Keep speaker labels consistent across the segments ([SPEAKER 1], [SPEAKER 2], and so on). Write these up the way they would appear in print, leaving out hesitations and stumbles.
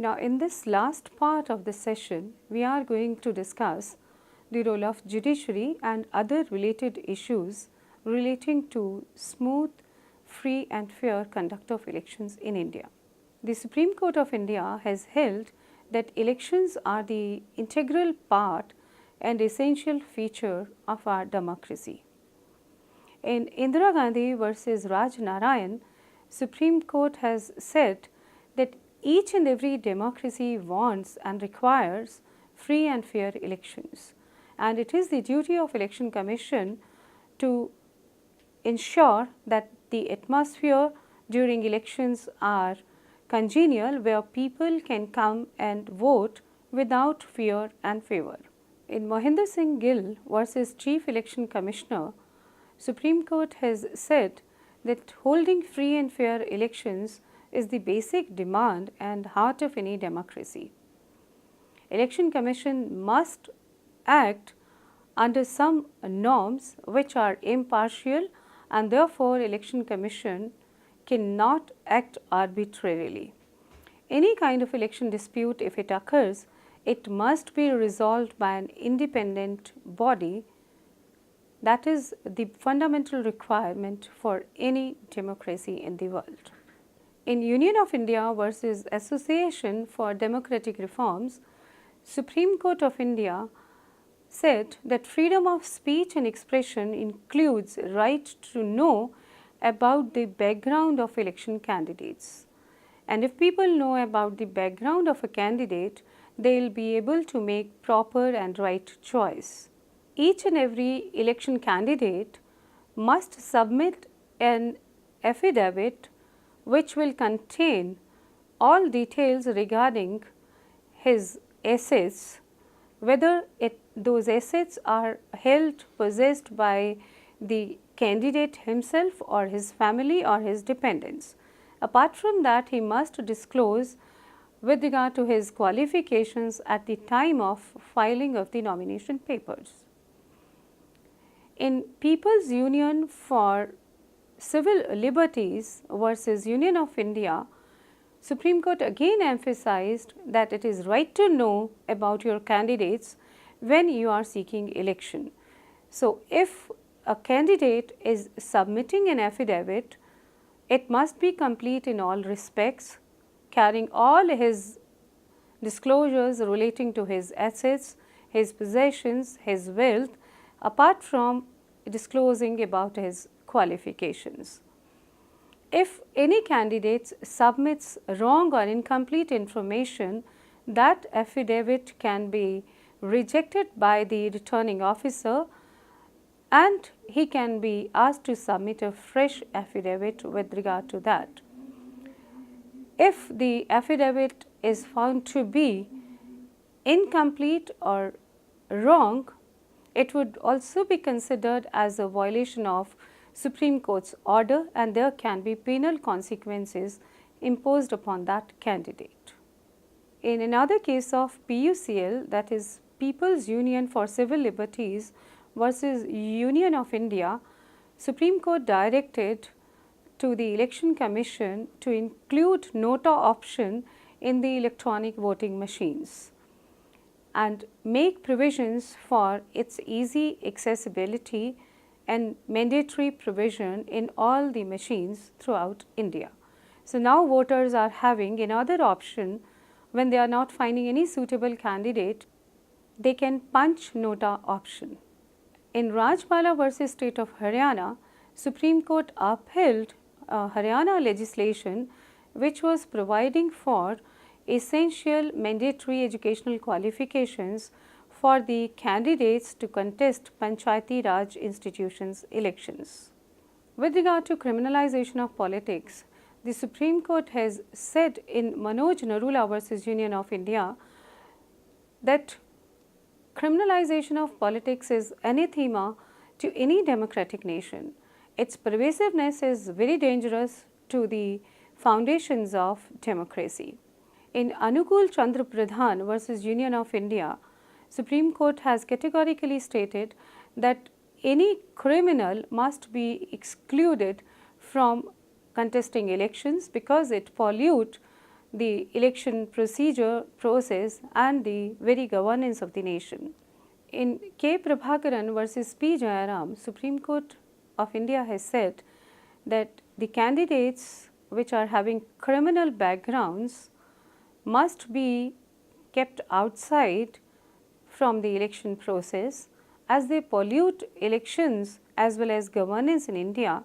[SPEAKER 1] Now, in this last part of the session, we are going to discuss the role of judiciary and other related issues relating to smooth, free and fair conduct of elections in India. The Supreme Court of India has held that elections are the integral part and essential feature of our democracy. In Indira Gandhi versus Raj Narayan, Supreme Court has said that each and every democracy wants and requires free and fair elections, and it is the duty of Election Commission to ensure that the atmosphere during elections are congenial, where people can come and vote without fear and favor. In Mohinder Singh Gill versus Chief Election Commissioner, Supreme Court has said that holding free and fair elections is the basic demand and heart of any democracy. Election Commission must act under some norms which are impartial, and therefore Election Commission cannot act arbitrarily. Any kind of election dispute, if it occurs, it must be resolved by an independent body. That is the fundamental requirement for any democracy in the world. In Union of India versus Association for Democratic Reforms, Supreme Court of India said that freedom of speech and expression includes right to know about the background of election candidates. And if people know about the background of a candidate, they will be able to make proper and right choice. Each and every election candidate must submit an affidavit which will contain all details regarding his assets, whether those assets are held, possessed by the candidate himself or his family or his dependents. Apart from that, he must disclose with regard to his qualifications at the time of filing of the nomination papers. In People's Union for Civil Liberties versus Union of India, Supreme Court again emphasized that it is right to know about your candidates when you are seeking election. So, if a candidate is submitting an affidavit, it must be complete in all respects, carrying all his disclosures relating to his assets, his possessions, his wealth, apart from disclosing about his qualifications. If any candidate submits wrong or incomplete information, that affidavit can be rejected by the returning officer and he can be asked to submit a fresh affidavit with regard to that. If the affidavit is found to be incomplete or wrong, it would also be considered as a violation of Supreme Court's order, and there can be penal consequences imposed upon that candidate. In another case of PUCL, that is People's Union for Civil Liberties versus Union of India, Supreme Court directed to the Election Commission to include nota option in the electronic voting machines and make provisions for its easy accessibility and mandatory provision in all the machines throughout India. So, now voters are having another option when they are not finding any suitable candidate, they can punch nota option. In Rajbala versus State of Haryana, Supreme Court upheld Haryana legislation which was providing for essential mandatory educational qualifications for the candidates to contest Panchayati Raj institutions elections. With regard to criminalization of politics, the Supreme Court has said in Manoj Narula versus Union of India that criminalization of politics is anathema to any democratic nation. Its pervasiveness is very dangerous to the foundations of democracy. In Anukul Chandra Pradhan versus Union of India, Supreme Court has categorically stated that any criminal must be excluded from contesting elections because it pollutes the election procedure, process and the very governance of the nation. In K. Prabhakaran versus P. Jayaram, Supreme Court of India has said that the candidates which are having criminal backgrounds must be kept outside from the election process, as they pollute elections as well as governance in India,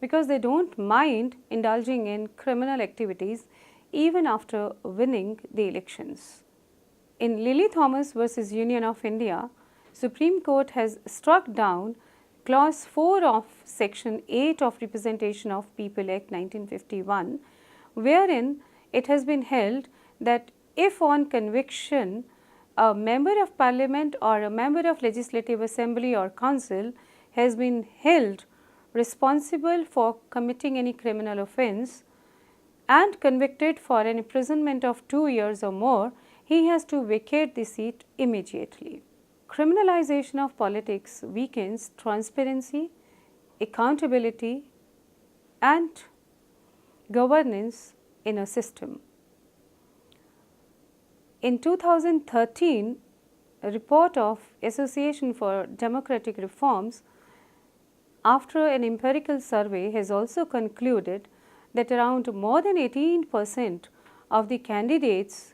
[SPEAKER 1] because they don't mind indulging in criminal activities even after winning the elections. In Lily Thomas versus Union of India, Supreme Court has struck down Clause 4 of Section 8 of Representation of People Act 1951, wherein it has been held that if on conviction a member of parliament or a member of legislative assembly or council has been held responsible for committing any criminal offence and convicted for an imprisonment of 2 years or more, he has to vacate the seat immediately. Criminalization of politics weakens transparency, accountability and governance in a system. In 2013, a report of Association for Democratic Reforms, after an empirical survey, has also concluded that around more than 18% of the candidates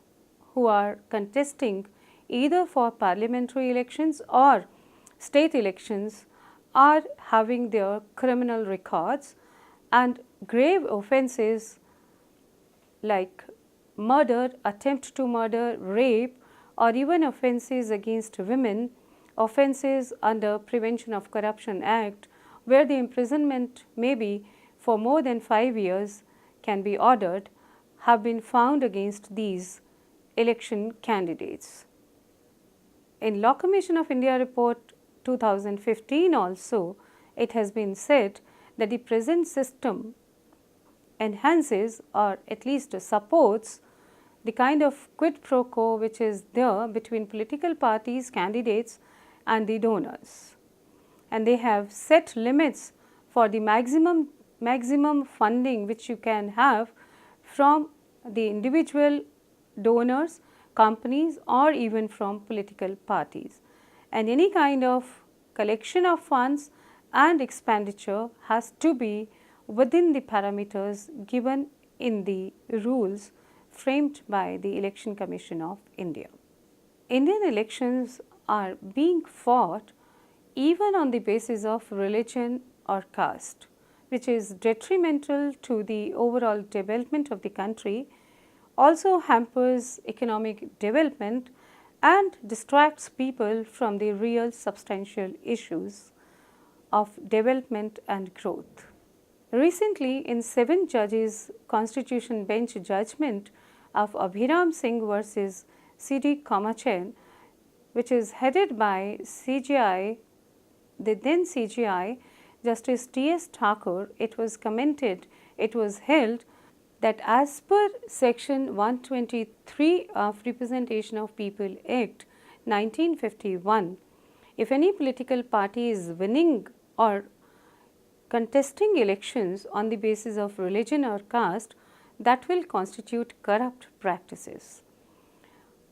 [SPEAKER 1] who are contesting either for parliamentary elections or state elections are having their criminal records, and grave offences like murder, attempt to murder, rape or even offences against women, offences under Prevention of Corruption Act, where the imprisonment may be for more than 5 years can be ordered, have been found against these election candidates. In Law Commission of India report 2015 also, it has been said that the present system enhances or at least supports the kind of quid pro quo which is there between political parties, candidates and the donors. And they have set limits for the maximum funding which you can have from the individual donors, companies or even from political parties. And any kind of collection of funds and expenditure has to be within the parameters given in the rules framed by the Election Commission of India. Indian elections are being fought even on the basis of religion or caste, which is detrimental to the overall development of the country, also hampers economic development and distracts people from the real substantial issues of development and growth. Recently, in 7 judges Constitution Bench judgment of Abhiram Singh versus C.D. Kamachen, which is headed by CJI, the then CJI Justice T.S. Thakur, it was held that as per Section 123 of Representation of People Act 1951, if any political party is winning or contesting elections on the basis of religion or caste, that will constitute corrupt practices.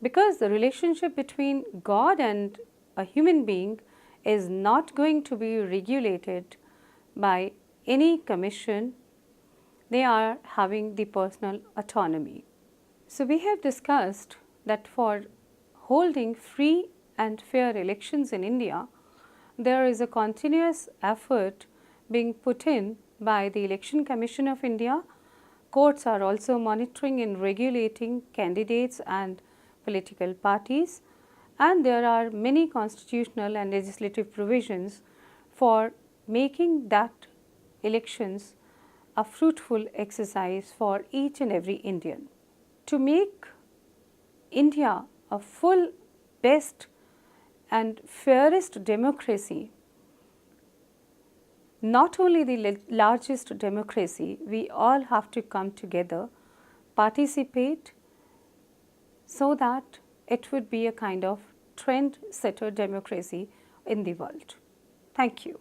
[SPEAKER 1] Because the relationship between God and a human being is not going to be regulated by any commission, they are having the personal autonomy. So, we have discussed that for holding free and fair elections in India, there is a continuous effort being put in by the Election Commission of India. Courts are also monitoring and regulating candidates and political parties, and there are many constitutional and legislative provisions for making that elections a fruitful exercise for each and every Indian. To make India a full, best and fairest democracy, not only the largest democracy, we all have to come together, participate, so that it would be a kind of trend-setter democracy in the world. Thank you.